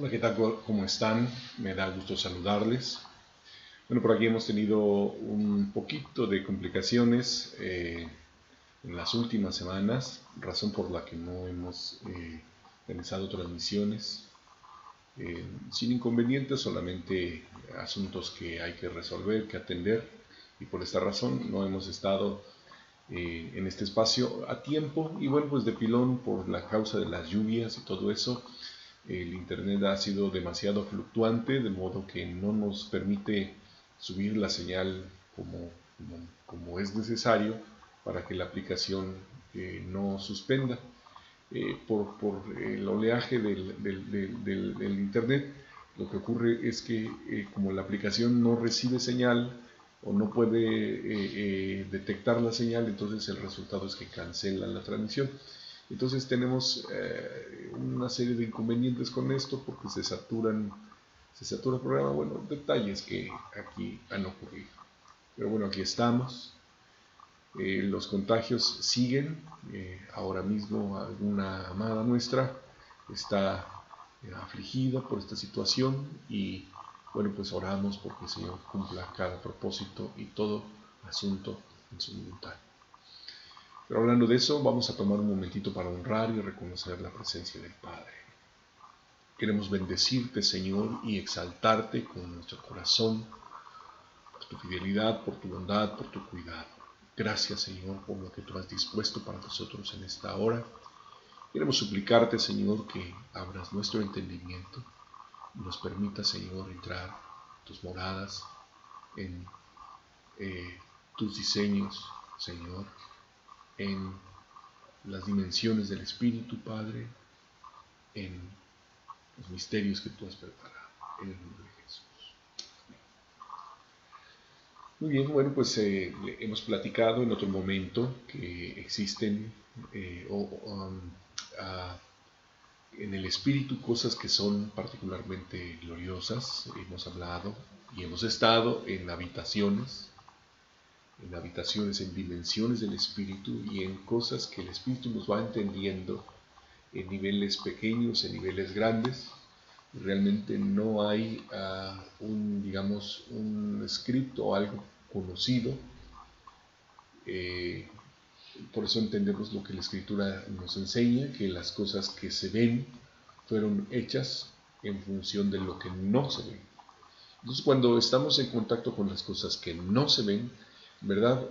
Hola, ¿qué tal? ¿Cómo están? Me da gusto saludarles. Bueno, por aquí hemos tenido un poquito de complicaciones en las últimas semanas, razón por la que no hemos realizado transmisiones sin inconvenientes, solamente asuntos que hay que resolver, que atender, y por esta razón no hemos estado en este espacio a tiempo. Y bueno, pues de pilón por la causa de las lluvias y todo eso, el internet ha sido demasiado fluctuante, de modo que no nos permite subir la señal como es necesario para que la aplicación no suspenda. Por el oleaje del internet, lo que ocurre es que como la aplicación no recibe señal o no puede detectar la señal, entonces el resultado es que cancela la transmisión. Entonces tenemos una serie de inconvenientes con esto porque se satura el programa. Bueno, detalles que aquí han ocurrido. Pero bueno, aquí estamos. Los contagios siguen. Ahora mismo alguna amada nuestra está afligida por esta situación y bueno, pues oramos porque el Señor cumpla cada propósito y todo asunto en su voluntad. Pero hablando de eso, vamos a tomar un momentito para honrar y reconocer la presencia del Padre. Queremos bendecirte, Señor, y exaltarte con nuestro corazón por tu fidelidad, por tu bondad, por tu cuidado. Gracias, Señor, por lo que tú has dispuesto para nosotros en esta hora. Queremos suplicarte, Señor, que abras nuestro entendimiento y nos permita, Señor, entrar en tus moradas, en tus diseños, Señor, en las dimensiones del Espíritu, Padre, en los misterios que tú has preparado, en el nombre de Jesús. Muy bien, bueno, pues hemos platicado en otro momento que existen en el Espíritu cosas que son particularmente gloriosas. Hemos hablado y hemos estado en dimensiones del Espíritu y en cosas que el Espíritu nos va entendiendo en niveles pequeños, en niveles grandes. Realmente no hay digamos, un script o algo conocido. Por eso entendemos lo que la Escritura nos enseña, que las cosas que se ven fueron hechas en función de lo que no se ve. Entonces, cuando estamos en contacto con las cosas que no se ven, ¿verdad?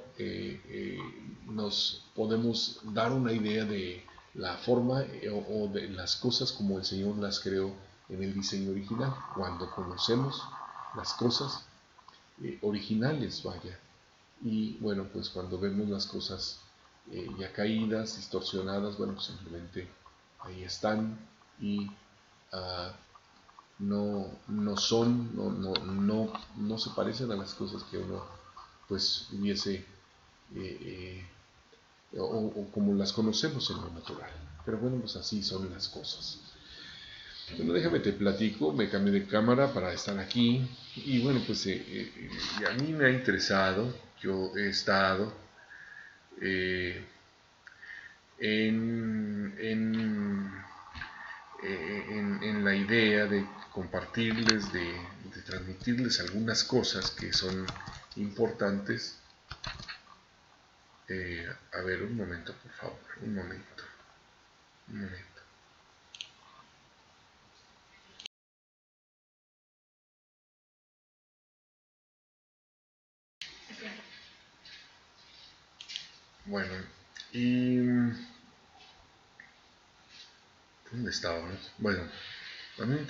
Nos podemos dar una idea de la forma o de las cosas como el Señor las creó en el diseño original. Cuando conocemos las cosas originales, vaya. Y bueno, pues cuando vemos las cosas ya caídas, distorsionadas, bueno, pues simplemente ahí están y uh, no son, no se parecen a las cosas que uno pues hubiese o como las conocemos en lo natural. Pero bueno, pues así son las cosas. Bueno, déjame te platico, me cambié de cámara para estar aquí y bueno, pues a mí me ha interesado, yo he estado en, en, en la idea de compartirles, de transmitirles algunas cosas que son importantes. A ver, un momento, por favor, un momento. Bueno, y ¿dónde estábamos? Bueno, a mí ha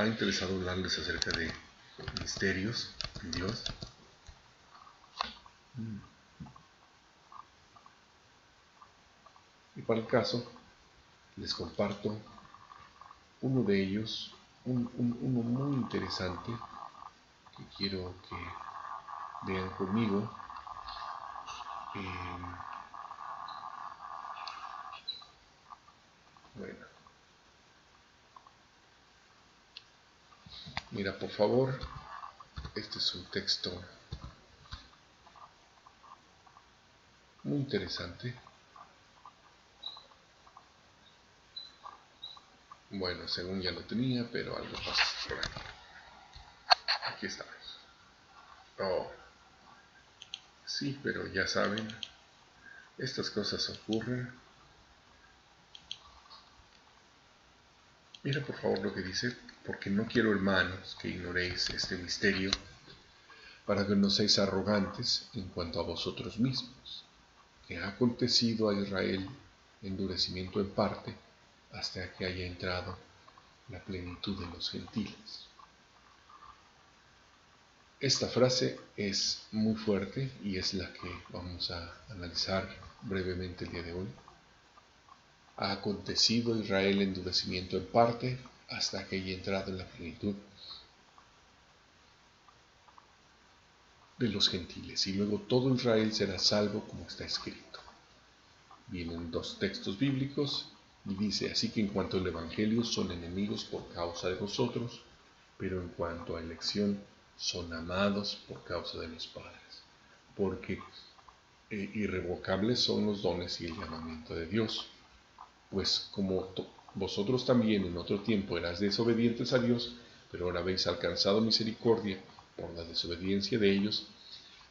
interesado hablarles acerca de misterios en Dios. Y para el caso, les comparto uno de ellos, uno muy interesante que quiero que vean conmigo. Bueno, mira, por favor, este es un texto muy interesante. Bueno, según ya lo tenía, pero algo pasa por aquí. Aquí estamos. Oh, sí, pero ya saben, estas cosas ocurren. Mira por favor lo que dice, porque no quiero, hermanos, que ignoréis este misterio, para que no seáis arrogantes en cuanto a vosotros mismos, que ha acontecido a Israel endurecimiento en parte, hasta que haya entrado la plenitud de los gentiles. Esta frase es muy fuerte y es la que vamos a analizar brevemente el día de hoy. Ha acontecido a Israel endurecimiento en parte, hasta que haya entrado en la plenitud de los gentiles, y luego todo Israel será salvo, como está escrito. Vienen dos textos bíblicos y dice: así que en cuanto al Evangelio son enemigos por causa de vosotros, pero en cuanto a elección son amados por causa de los padres, porque irrevocables son los dones y el llamamiento de Dios. Pues como vosotros también en otro tiempo eras desobedientes a Dios, pero ahora habéis alcanzado misericordia por la desobediencia de ellos,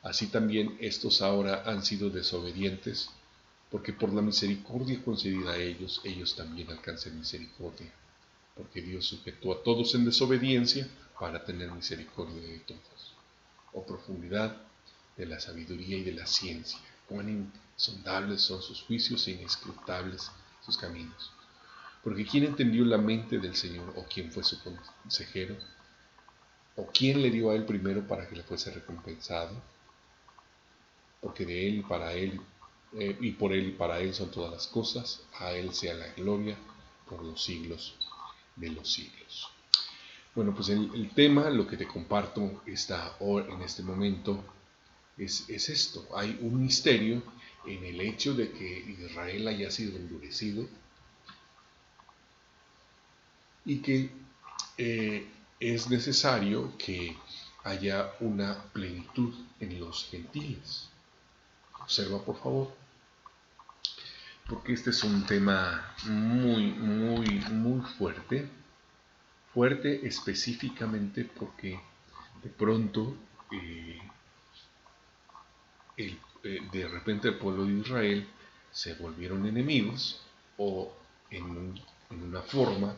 así también estos ahora han sido desobedientes, porque por la misericordia concedida a ellos, ellos también alcanzan misericordia, porque Dios sujetó a todos en desobediencia para tener misericordia de todos. Oh profundidad de la sabiduría y de la ciencia, cuán insondables son sus juicios e inescrutables sus caminos. Porque ¿quién entendió la mente del Señor, o quién fue su consejero, o quién le dio a él primero para que le fuese recompensado? Porque de él y para él, y por él y para él son todas las cosas, a él sea la gloria por los siglos de los siglos. Bueno, pues el tema, lo que te comparto en este momento, es esto. Hay un misterio en el hecho de que Israel haya sido endurecido y que es necesario que haya una plenitud en los gentiles. Observa por favor, porque este es un tema muy fuerte. Fuerte específicamente porque de pronto, de repente el pueblo de Israel se volvieron enemigos, o en una forma,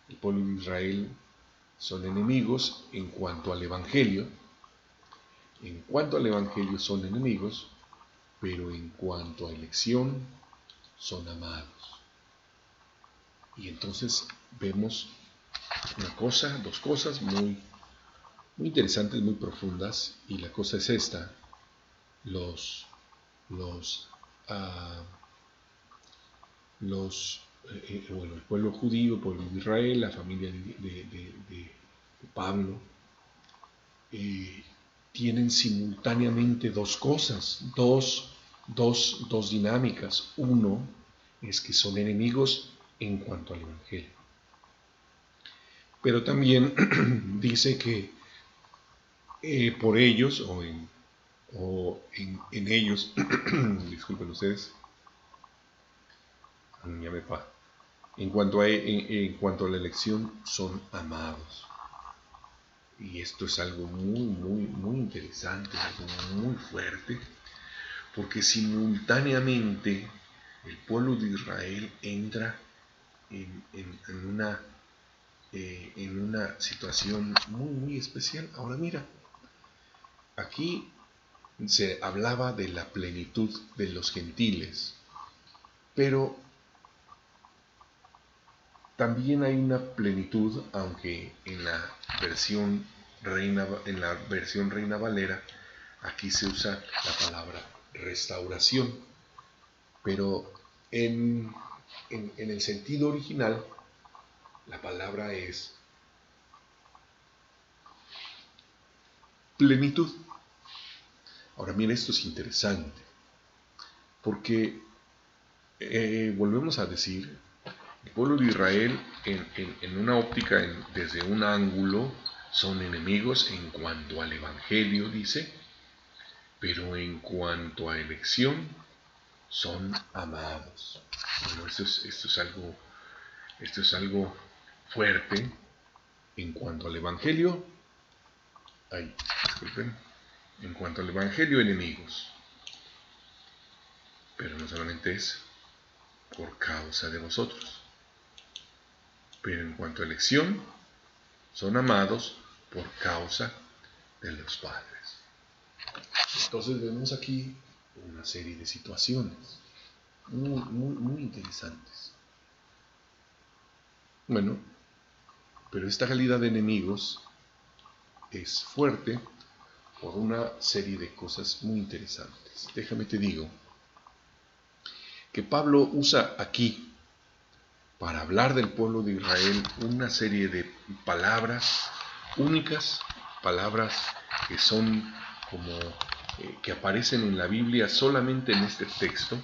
el pueblo de Israel son enemigos en cuanto al Evangelio. En cuanto al Evangelio son enemigos, pero en cuanto a elección son amados. Y entonces vemos dos cosas muy interesantes, muy profundas, y la cosa es esta: los ah, bueno, el pueblo judío, el pueblo de Israel, la familia de Pablo, tienen simultáneamente dos cosas, dos dinámicas. Uno es que son enemigos en cuanto al Evangelio, pero también dice que por ellos, en ellos, disculpen ustedes, ya me pa. En cuanto a la elección, son amados. Y esto es algo muy interesante, algo muy fuerte, porque simultáneamente el pueblo de Israel entra en una situación muy especial. Ahora mira, aquí se hablaba de la plenitud de los gentiles, pero también hay una plenitud, aunque en la versión Reina Valera, aquí se usa la palabra restauración, pero en el sentido original la palabra es plenitud. Ahora mira, esto es interesante, porque volvemos a decir, el pueblo de Israel en una óptica, desde un ángulo, son enemigos en cuanto al Evangelio, dice, pero en cuanto a elección, son amados. Bueno, esto es algo Esto es algo fuerte en cuanto al Evangelio. Disculpen. En cuanto al Evangelio, enemigos. Pero no solamente es por causa de vosotros. Pero en cuanto a elección, son amados por causa de los padres. Entonces vemos aquí una serie de situaciones muy interesantes. Bueno, pero esta calidad de enemigos es fuerte por una serie de cosas muy interesantes. Déjame te digo que Pablo usa aquí, para hablar del pueblo de Israel, una serie de palabras únicas, palabras que son como que aparecen en la Biblia solamente en este texto,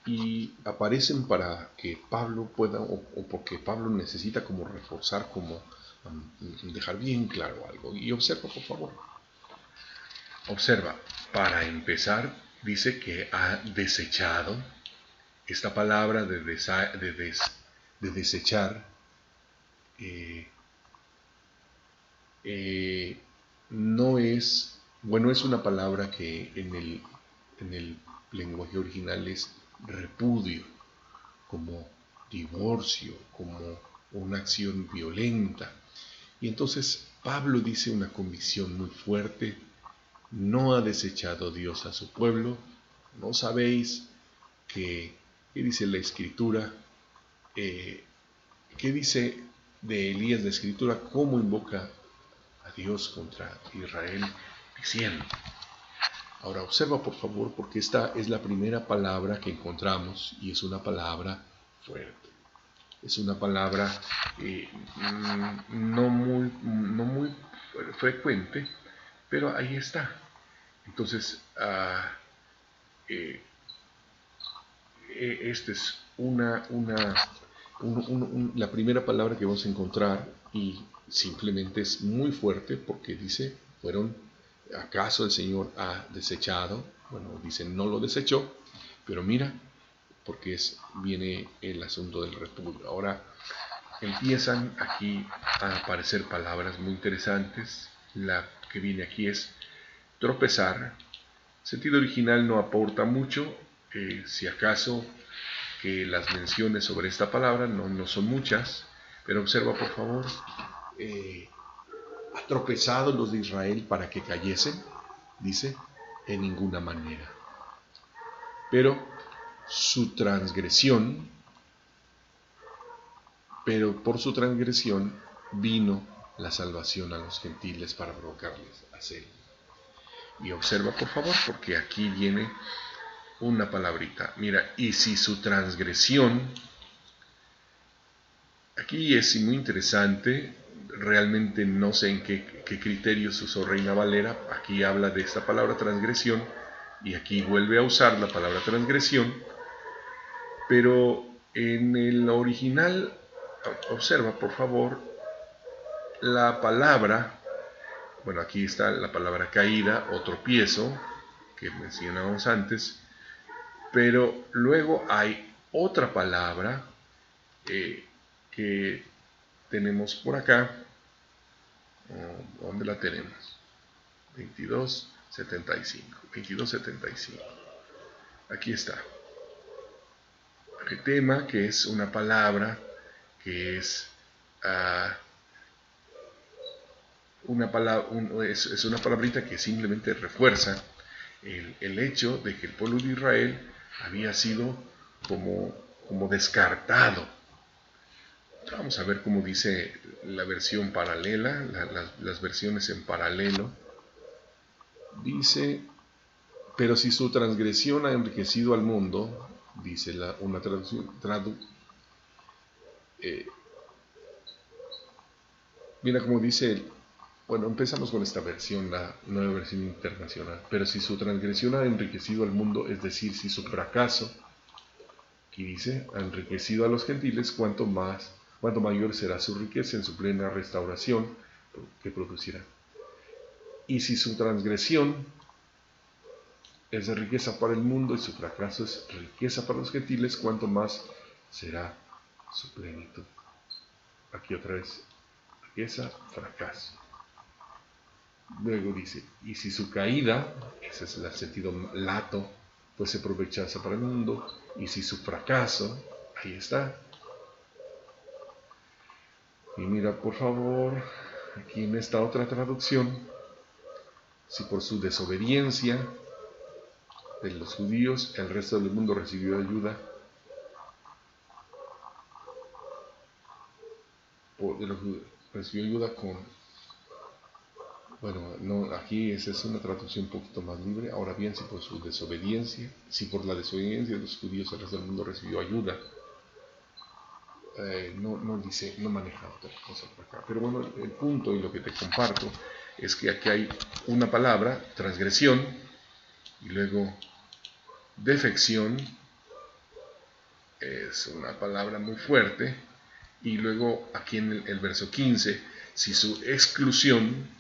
y aparecen para que Pablo pueda, o porque Pablo necesita como reforzar, como dejar bien claro algo. Y observa, por favor. Observa, para empezar, dice que ha desechado. Esta palabra de desechar no es, bueno, es una palabra que en el lenguaje original es repudio, como divorcio, como una acción violenta. Y entonces Pablo dice una convicción muy fuerte: no ha desechado Dios a su pueblo. ¿No sabéis qué dice la Escritura? ¿Qué dice de Elías la Escritura? ¿Cómo invoca a Dios contra Israel? Diciendo. Ahora observa, por favor, porque esta es la primera palabra que encontramos y es una palabra fuerte. Es una palabra no muy frecuente, pero ahí está. Entonces, esta es la primera palabra que vamos a encontrar, y simplemente es muy fuerte porque dice, ¿acaso el Señor ha desechado? Bueno, dice, no lo desechó, pero mira, porque viene el asunto del repudio. Ahora empiezan aquí a aparecer palabras muy interesantes. La que viene aquí es tropezar. El sentido original no aporta mucho, si acaso que las menciones sobre esta palabra no son muchas, pero observa, por favor, ha tropezado los de Israel para que cayesen, dice, en ninguna manera. Pero por su transgresión vino la salvación a los gentiles para provocarles a celo. Y observa, por favor, porque aquí viene una palabrita. Mira, y si su transgresión, aquí es muy interesante, realmente no sé en qué criterios usó Reina Valera. Aquí habla de esta palabra transgresión y aquí vuelve a usar la palabra transgresión, pero en el original, observa por favor, la palabra, bueno, aquí está la palabra caída o tropiezo que mencionábamos antes, pero luego hay otra palabra que tenemos por acá. ¿Dónde la tenemos? 2275. Aquí está. El tema, que es una palabra que es es una palabrita que simplemente refuerza el hecho de que el pueblo de Israel había sido como descartado. Vamos a ver cómo dice la versión paralela, las versiones en paralelo. Dice, pero si su transgresión ha enriquecido al mundo, dice una traducción. Mira cómo dice, bueno, empezamos con esta versión, la nueva versión internacional. Pero si su transgresión ha enriquecido al mundo, es decir, si su fracaso, aquí dice, ha enriquecido a los gentiles, cuanto mayor será su riqueza en su plena restauración que producirá. Y si su transgresión es de riqueza para el mundo y su fracaso es riqueza para los gentiles, cuanto más será su plenitud. Aquí otra vez, riqueza, fracaso. Luego dice, y si su caída, ese es el sentido lato, fuese provechosa para el mundo, y si su fracaso, ahí está. Y mira, por favor, aquí en esta otra traducción, si por su desobediencia de los judíos el resto del mundo recibió ayuda, recibió ayuda con, bueno, no, aquí esa es una traducción un poquito más libre. Ahora bien, si por su desobediencia, si por la desobediencia de los judíos el resto del mundo recibió ayuda, no dice, no maneja otra cosa por acá. Pero bueno, el punto y lo que te comparto es que aquí hay una palabra, transgresión, y luego defección, es una palabra muy fuerte, y luego aquí en el verso 15, si su exclusión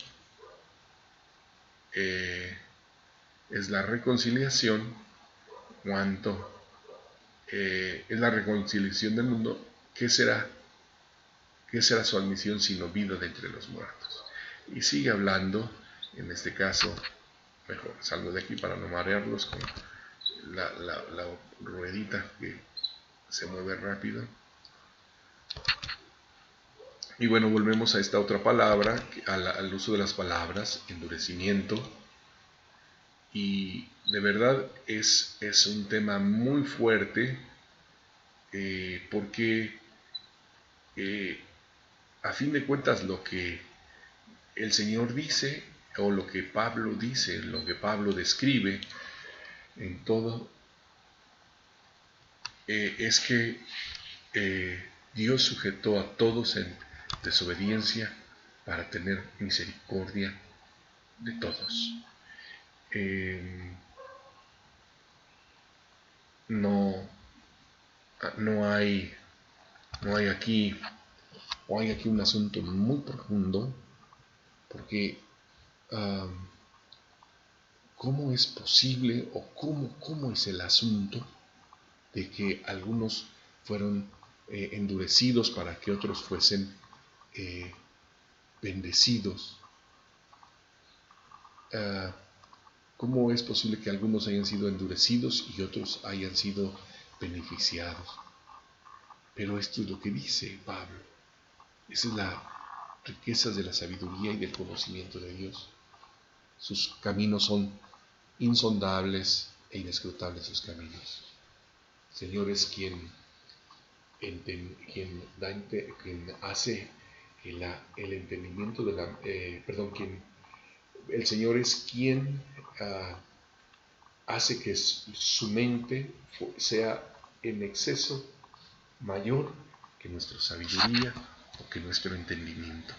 es la reconciliación, cuanto es la reconciliación del mundo, ¿qué será? ¿Qué será su admisión sino vida de entre los muertos? Y sigue hablando, en este caso, mejor salgo de aquí para no marearlos con la ruedita que se mueve rápido. Y bueno, volvemos a esta otra palabra, al uso de las palabras, endurecimiento. Y de verdad es un tema muy fuerte, porque a fin de cuentas lo que el Señor dice, o lo que Pablo dice, lo que Pablo describe en todo, es que Dios sujetó a todos en desobediencia para tener misericordia de todos. No hay aquí un asunto muy profundo, porque ¿cómo es posible o cómo es el asunto de que algunos fueron endurecidos para que otros fuesen bendecidos? ¿Cómo es posible que algunos hayan sido endurecidos y otros hayan sido beneficiados? Pero esto es lo que dice Pablo. Esa es la riqueza de la sabiduría y del conocimiento de Dios. Sus caminos son insondables e inescrutables sus caminos. El Señor es quien hace el entendimiento de la... el Señor es quien hace que su mente sea en exceso mayor que nuestra sabiduría o que nuestro entendimiento.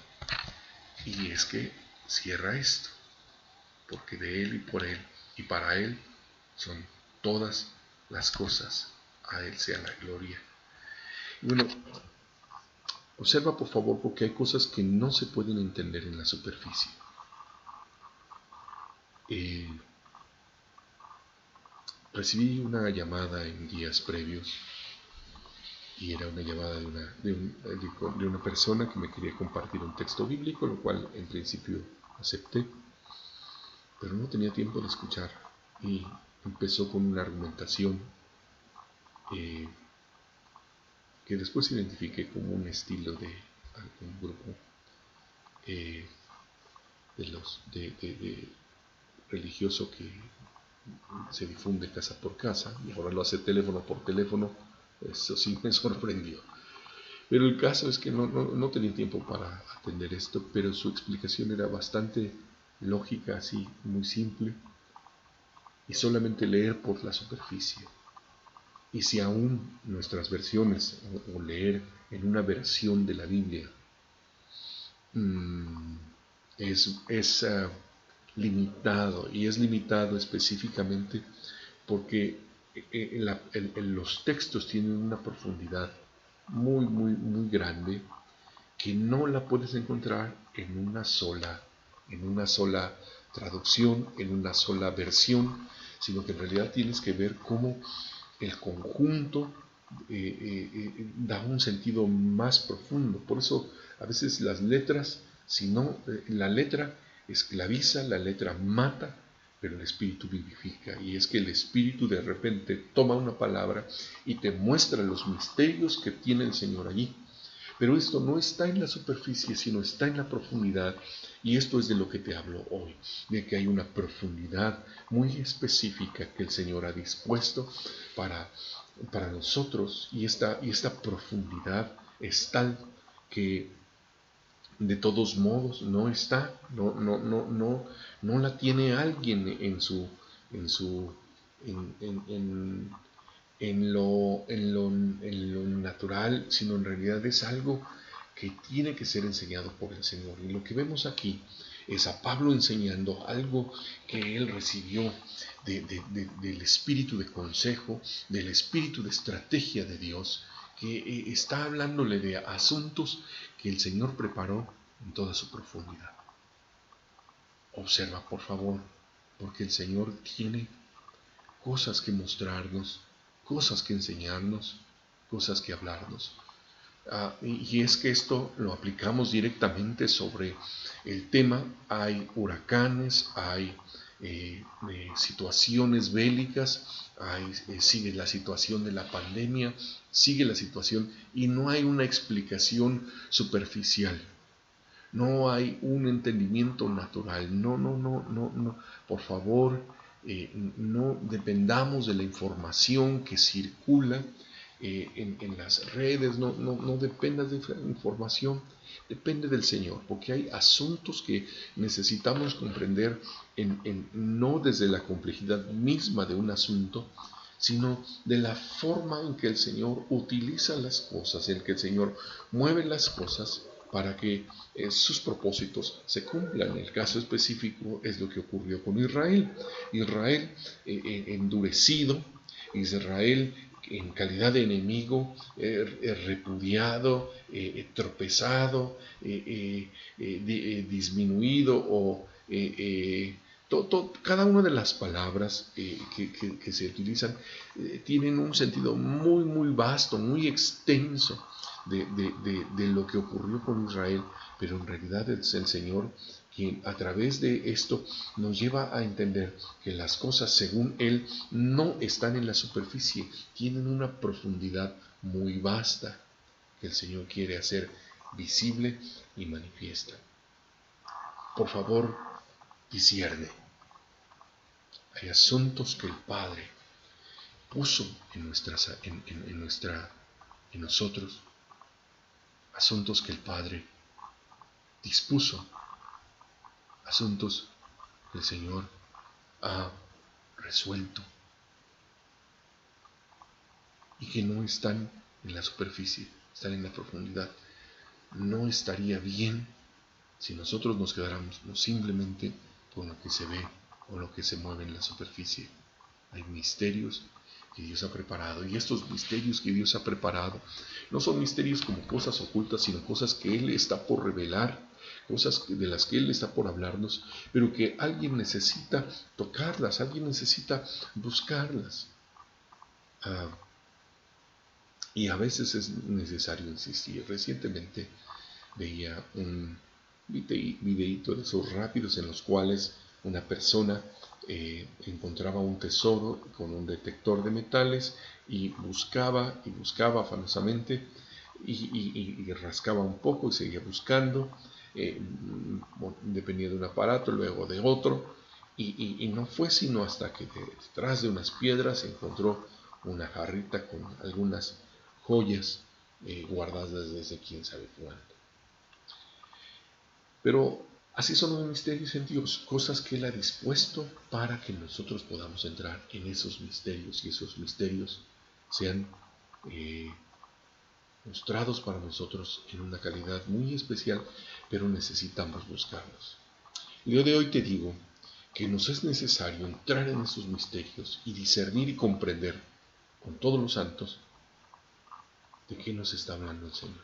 Y es que cierra esto, porque de Él y por Él y para Él son todas las cosas. A Él sea la gloria. Y bueno, observa por favor, porque hay cosas que no se pueden entender en la superficie. Recibí una llamada en días previos, y era una llamada de una persona que me quería compartir un texto bíblico, lo cual en principio acepté, pero no tenía tiempo de escuchar, y empezó con una argumentación que después identifiqué como un estilo de algún grupo de religioso que se difunde casa por casa, y ahora lo hace teléfono por teléfono. Eso sí me sorprendió. Pero el caso es que no tenía tiempo para atender esto, pero su explicación era bastante lógica, así, muy simple, y solamente leer por la superficie. Y si aún nuestras versiones, o leer en una versión de la Biblia, es limitado, y es limitado específicamente porque los textos tienen una profundidad muy, muy, muy grande, que no la puedes encontrar en una sola traducción, en una sola versión, sino que en realidad tienes que ver cómo el conjunto da un sentido más profundo. Por eso a veces las letras, si no, la letra esclaviza, la letra mata, pero el espíritu vivifica. Y es que el espíritu de repente toma una palabra y te muestra los misterios que tiene el Señor allí. Pero esto no está en la superficie, sino está en la profundidad. Y esto es de lo que te hablo hoy, de que hay una profundidad muy específica que el Señor ha dispuesto para nosotros. Y esta profundidad es tal que de todos modos no está, no la tiene alguien en su, en lo natural, sino en realidad es algo que tiene que ser enseñado por el Señor. Y lo que vemos aquí es a Pablo enseñando algo que él recibió del espíritu de consejo, del espíritu de estrategia de Dios, que está hablándole de asuntos que el Señor preparó en toda su profundidad. Observa, por favor, porque el Señor tiene cosas que mostrarnos, cosas que enseñarnos, cosas que hablarnos. Y es que esto lo aplicamos directamente sobre el tema. Hay huracanes, hay situaciones bélicas, sigue la situación de la pandemia, sigue la situación y no hay una explicación superficial. No hay un entendimiento natural. No. Por favor, no dependamos de la información que circula en las redes. No dependas de la información. Depende del Señor, porque hay asuntos que necesitamos comprender no desde la complejidad misma de un asunto, sino de la forma en que el Señor utiliza las cosas, en que el Señor mueve las cosas para que sus propósitos se cumplan. El caso específico es lo que ocurrió con Israel. Israel endurecido, Israel en calidad de enemigo, repudiado, tropezado, disminuido o cada una de las palabras que se utilizan tienen un sentido muy, muy vasto, muy extenso de lo que ocurrió con Israel, pero en realidad es el Señor quien a través de esto nos lleva a entender que las cosas según Él no están en la superficie, tienen una profundidad muy vasta que el Señor quiere hacer visible y manifiesta. Por favor, discierne. Hay asuntos que el Padre puso en nosotros, asuntos que el Padre dispuso, asuntos que el Señor ha resuelto y que no están en la superficie, están en la profundidad. No estaría bien si nosotros nos quedáramos simplemente con lo que se ve o lo que se mueve en la superficie. Hay misterios que Dios ha preparado, y estos misterios que Dios ha preparado no son misterios como cosas ocultas, sino cosas que Él está por revelar, cosas de las que Él está por hablarnos, pero que alguien necesita tocarlas, alguien necesita buscarlas. Y a veces es necesario insistir. Recientemente veía un videíto de esos rápidos en los cuales una persona encontraba un tesoro con un detector de metales y buscaba afanosamente y rascaba un poco y seguía buscando, dependía de un aparato, luego de otro, y no fue sino hasta que detrás de unas piedras encontró una jarrita con algunas joyas guardadas desde quién sabe cuándo. Pero así son los misterios en Dios, cosas que Él ha dispuesto para que nosotros podamos entrar en esos misterios y esos misterios sean mostrados para nosotros en una calidad muy especial, pero necesitamos buscarlos. El día de hoy te digo que nos es necesario entrar en esos misterios y discernir y comprender con todos los santos de qué nos está hablando el Señor.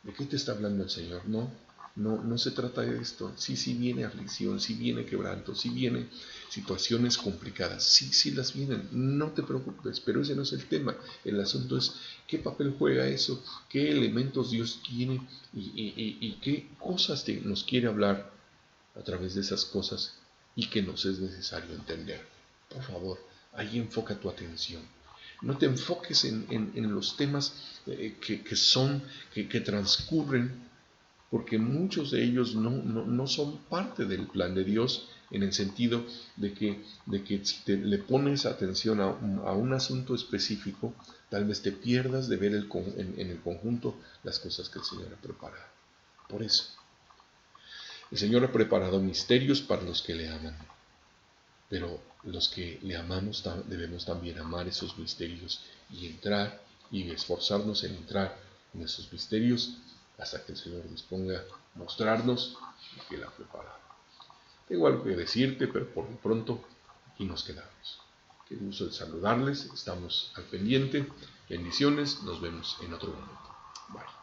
¿De qué te está hablando el Señor? No No se trata de esto. Sí viene aflicción, sí viene quebranto, sí vienen situaciones complicadas, sí las vienen, no te preocupes, pero ese no es el tema. El asunto es qué papel juega eso, qué elementos Dios tiene y qué cosas nos quiere hablar a través de esas cosas y que nos es necesario entender. Por favor, ahí enfoca tu atención. No te enfoques en los temas que transcurren, porque muchos de ellos no son parte del plan de Dios, en el sentido de que si le pones atención a un asunto específico, tal vez te pierdas de ver en el conjunto las cosas que el Señor ha preparado. Por eso, el Señor ha preparado misterios para los que le aman, pero los que le amamos debemos también amar esos misterios y entrar y esforzarnos en entrar en esos misterios hasta que el Señor disponga a mostrarnos lo que Él ha preparado. Tengo algo que decirte, pero por lo pronto aquí nos quedamos. Qué gusto de saludarles, estamos al pendiente. Bendiciones, nos vemos en otro momento. Bye.